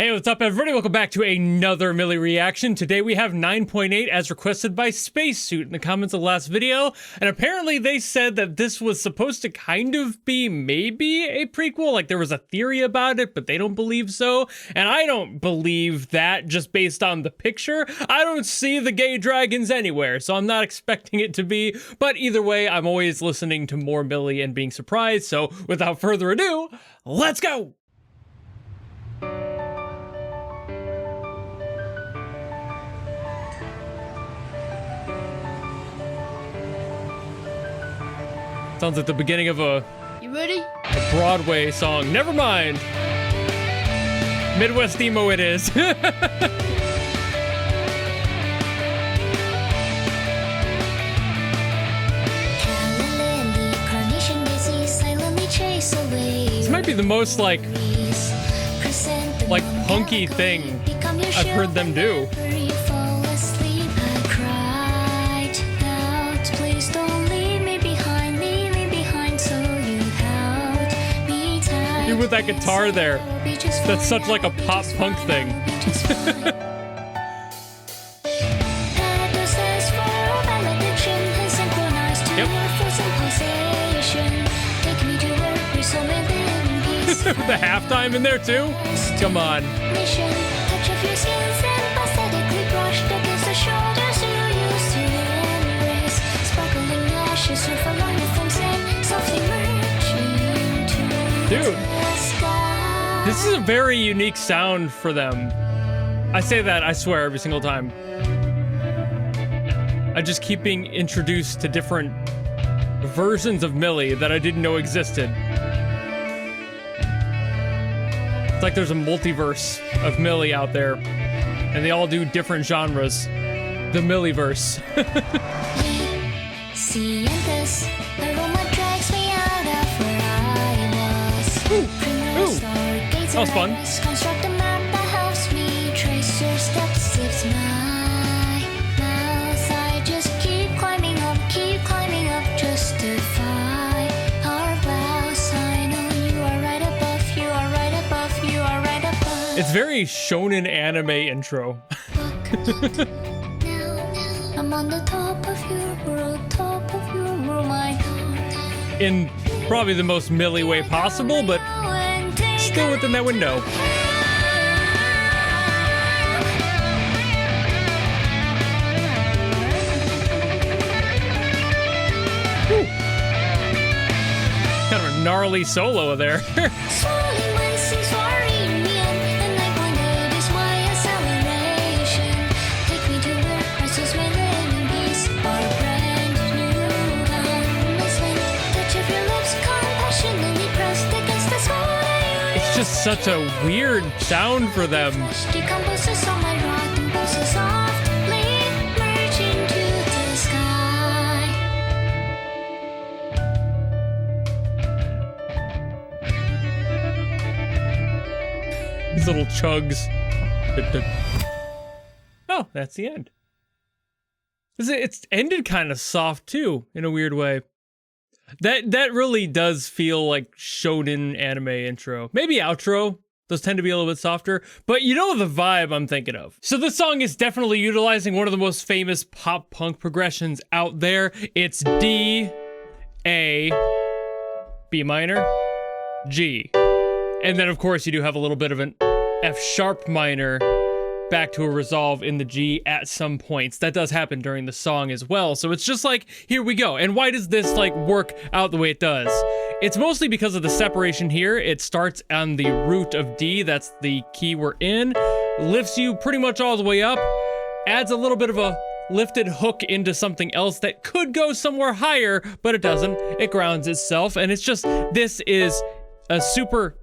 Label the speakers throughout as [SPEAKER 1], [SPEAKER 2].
[SPEAKER 1] Hey, what's up everybody? Welcome back to another Mili reaction. Today we have 9.8 as requested by Spacesuit in the comments of the last video. And apparently they said that this was supposed to kind of be maybe a prequel. Like there was a theory about it, but they don't believe so. And I don't believe that just based on the picture. I don't see the gay dragons anywhere, so I'm not expecting it to be. But either way, I'm always listening to more Mili and being surprised. So without further ado, let's go! Sounds like the beginning of a Broadway song. Never mind. Midwest emo it is. This might be the most like punky thing I've heard them do. With that guitar there, that's such like a pop punk thing. Yep. The halftime in there too? Come on. Dude, this is a very unique sound for them. I say that, I swear, every single time. I just keep being introduced to different versions of Mili that I didn't know existed. It's like there's a multiverse of Mili out there, and they all do different genres. The Miliverse. That was fun. It's very shonen anime intro. I'm on the top of your world, my heart. In probably the most Mili way possible, but still within that window. Whew. Kind of a gnarly solo there. Just such a weird sound for them. These little chugs. Oh, that's the end. It's ended kind of soft too, in a weird way. That really does feel like shonen anime intro. Maybe outro. Those tend to be a little bit softer, but you know the vibe I'm thinking of. So this song is definitely utilizing one of the most famous pop punk progressions out there. It's D, A, B minor, G. And then of course you do have a little bit of an F sharp minor back to a resolve in the G at some points. That does happen during the song as well. So it's just like, here we go. And why does this like work out the way it does? It's mostly because of the separation here. It starts on the root of D, that's the key we're in, lifts you pretty much all the way up, adds a little bit of a lifted hook into something else that could go somewhere higher, but it doesn't. It grounds itself, and it's just, this is a super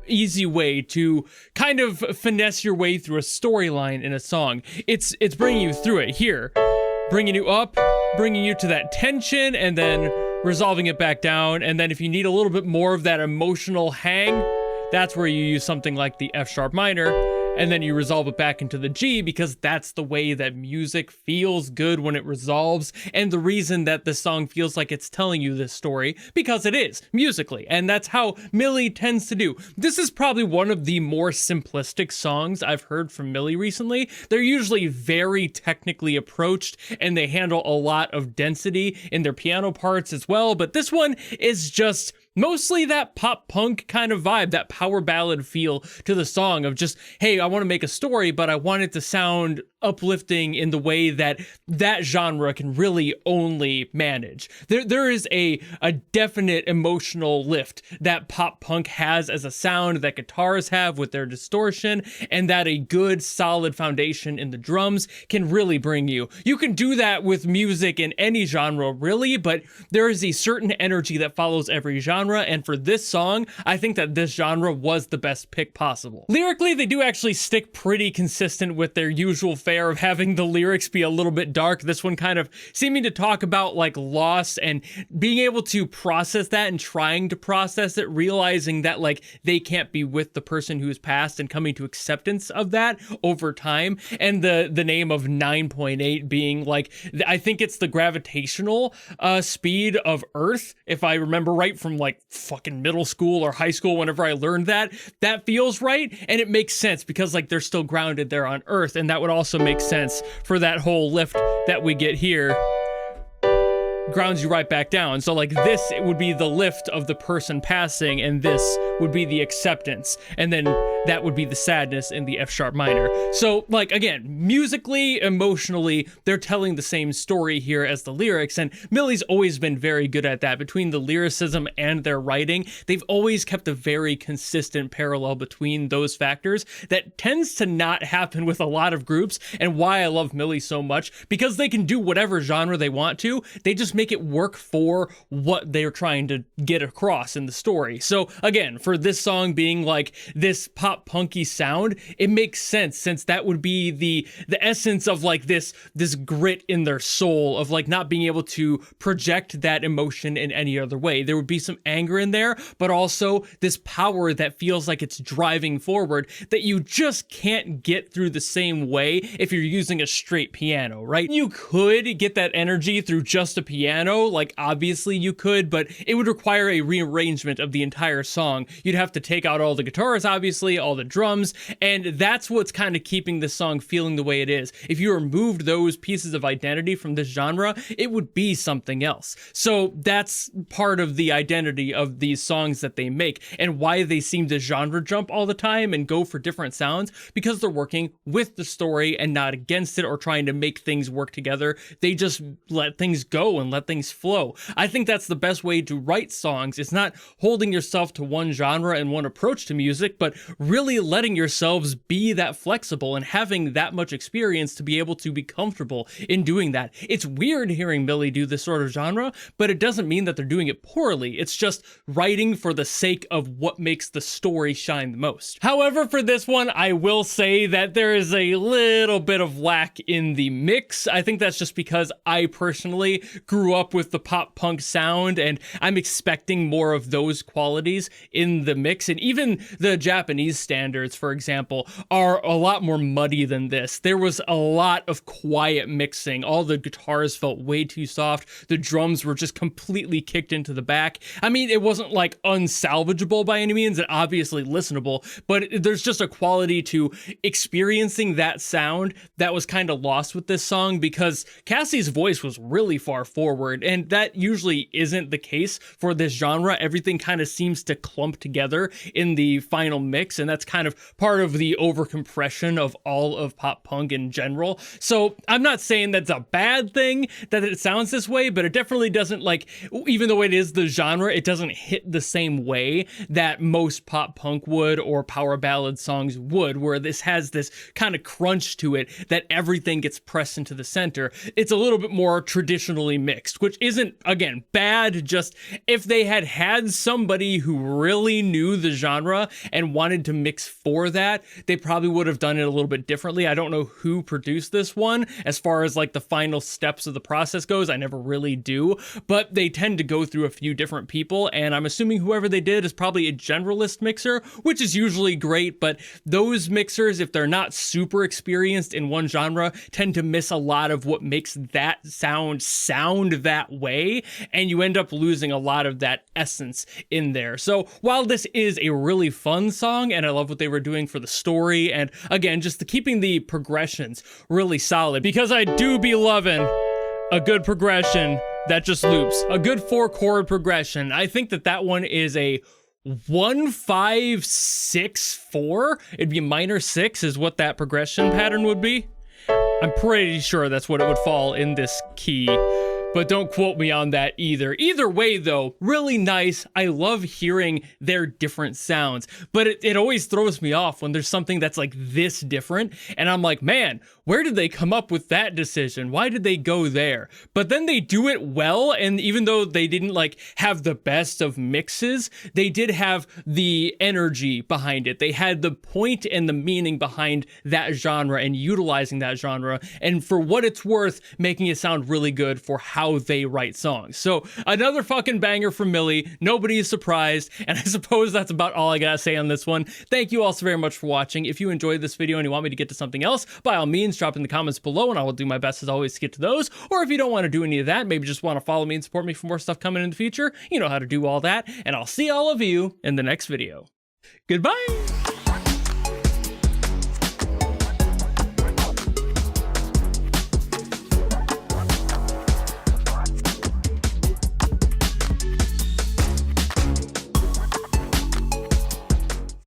[SPEAKER 1] easy way to kind of finesse your way through a storyline in a song. It's bringing you through it here, bringing you up, bringing you to that tension, and then resolving it back down. And then if you need a little bit more of that emotional hang, that's where you use something like the F sharp minor. and then you resolve it back into the G because that's the way that music feels good when it resolves, and the reason that the song feels like it's telling you this story, because it is, musically, and that's how Mili tends to do. This is probably one of the more simplistic songs I've heard from Mili recently. They're usually very technically approached, and they handle a lot of density in their piano parts as well, but this one is just mostly that pop punk kind of vibe, that power ballad feel to the song of just, hey, I want to make a story, but I want it to sound uplifting in the way that that genre can really only manage. There is a definite emotional lift that pop punk has as a sound, that guitars have with their distortion, and that a good solid foundation in the drums can really bring you. You can do that with music in any genre really, but there is a certain energy that follows every genre, and for this song, I think that this genre was the best pick possible. Lyrically, they do actually stick pretty consistent with their usual fare of having the lyrics be a little bit dark. This one kind of seeming to talk about like loss and being able to process that and trying to process it, realizing that like they can't be with the person who's passed and coming to acceptance of that over time. And the name of 9.8 being like, I think it's the gravitational speed of Earth, if I remember right from like fucking middle school or high school, whenever I learned that. That feels right, and it makes sense because like they're still grounded there on Earth, and that would also make sense for that whole lift that we get here. Grounds you right back down. So like this, it would be the lift of the person passing, and this would be the acceptance, and then that would be the sadness in the F sharp minor. So like again, musically, emotionally, they're telling the same story here as the lyrics, and Mili's always been very good at that. Between the lyricism and their writing, they've always kept a very consistent parallel between those factors that tends to not happen with a lot of groups, and why I love Mili so much, because they can do whatever genre they want to. They just make it work for what they're trying to get across in the story. So again, for this song being like this pop punky sound, it makes sense, since that would be the essence of like this grit in their soul of like not being able to project that emotion in any other way. There would be some anger in there, but also this power that feels like it's driving forward that you just can't get through the same way if you're using a straight piano, right? You could get that energy through just a piano, like obviously you could, but it would require a rearrangement of the entire song. You'd have to take out all the guitars, obviously, all the drums, and that's what's kind of keeping this song feeling the way it is. If you removed those pieces of identity from this genre, it would be something else. So that's part of the identity of these songs that they make, and why they seem to genre jump all the time and go for different sounds, because they're working with the story and not against it or trying to make things work together. They just let things go and let things flow. I think that's the best way to write songs. It's not holding yourself to one genre and one approach to music, but really letting yourselves be that flexible and having that much experience to be able to be comfortable in doing that. It's weird hearing Mili do this sort of genre, but it doesn't mean that they're doing it poorly. It's just writing for the sake of what makes the story shine the most. However, for this one, I will say that there is a little bit of lack in the mix. I think that's just because I personally grew up with the pop punk sound, and I'm expecting more of those qualities in the mix. And even the Japanese standards, for example, are a lot more muddy than this. There was a lot of quiet mixing. All the guitars felt way too soft. The drums were just completely kicked into the back. I mean, it wasn't like unsalvageable by any means, and obviously listenable, but there's just a quality to experiencing that sound that was kind of lost with this song, because Cassie's voice was really far forward, and that usually isn't the case for this genre. Everything kind of seems to clump together in the final mix, and that's kind of part of the overcompression of all of pop punk in general. So I'm not saying that's a bad thing that it sounds this way, but it definitely doesn't, like, even though it is the genre, it doesn't hit the same way that most pop punk would or power ballad songs would, where this has this kind of crunch to it that everything gets pressed into the center. It's a little bit more traditionally mixed, which isn't, again, bad. Just if they had somebody who really knew the genre and wanted to mix for that, they probably would have done it a little bit differently. I don't know who produced this one as far as like the final steps of the process goes. I never really do, but they tend to go through a few different people, and I'm assuming whoever they did is probably a generalist mixer, which is usually great, but those mixers, if they're not super experienced in one genre, tend to miss a lot of what makes that sound that way, and you end up losing a lot of that essence in there. So while this is a really fun song, and I love what they were doing for the story, and again, just keeping the progressions really solid, because I do be loving a good progression that just loops, a good 4-chord progression. I think that one is a 1 5 6 4. It'd be minor 6 is what that progression pattern would be. I'm pretty sure that's what it would fall in this key, but don't quote me on that either. Either way though, really nice. I love hearing their different sounds, but it always throws me off when there's something that's like this different, and I'm like, man, where did they come up with that decision? Why did they go there? But then they do it well, and even though they didn't like have the best of mixes, they did have the energy behind it. They had the point and the meaning behind that genre and utilizing that genre, and for what it's worth, making it sound really good for how they write songs. So another fucking banger from Mili. Nobody is surprised, and I suppose that's about all I gotta say on this one. Thank you all so very much for watching. If you enjoyed this video and you want me to get to something else, by all means, drop in the comments below and I will do my best as always to get to those. Or if you don't want to do any of that, maybe just want to follow me and support me for more stuff coming in the future, you know how to do all that, and I'll see all of you in the next video. Goodbye!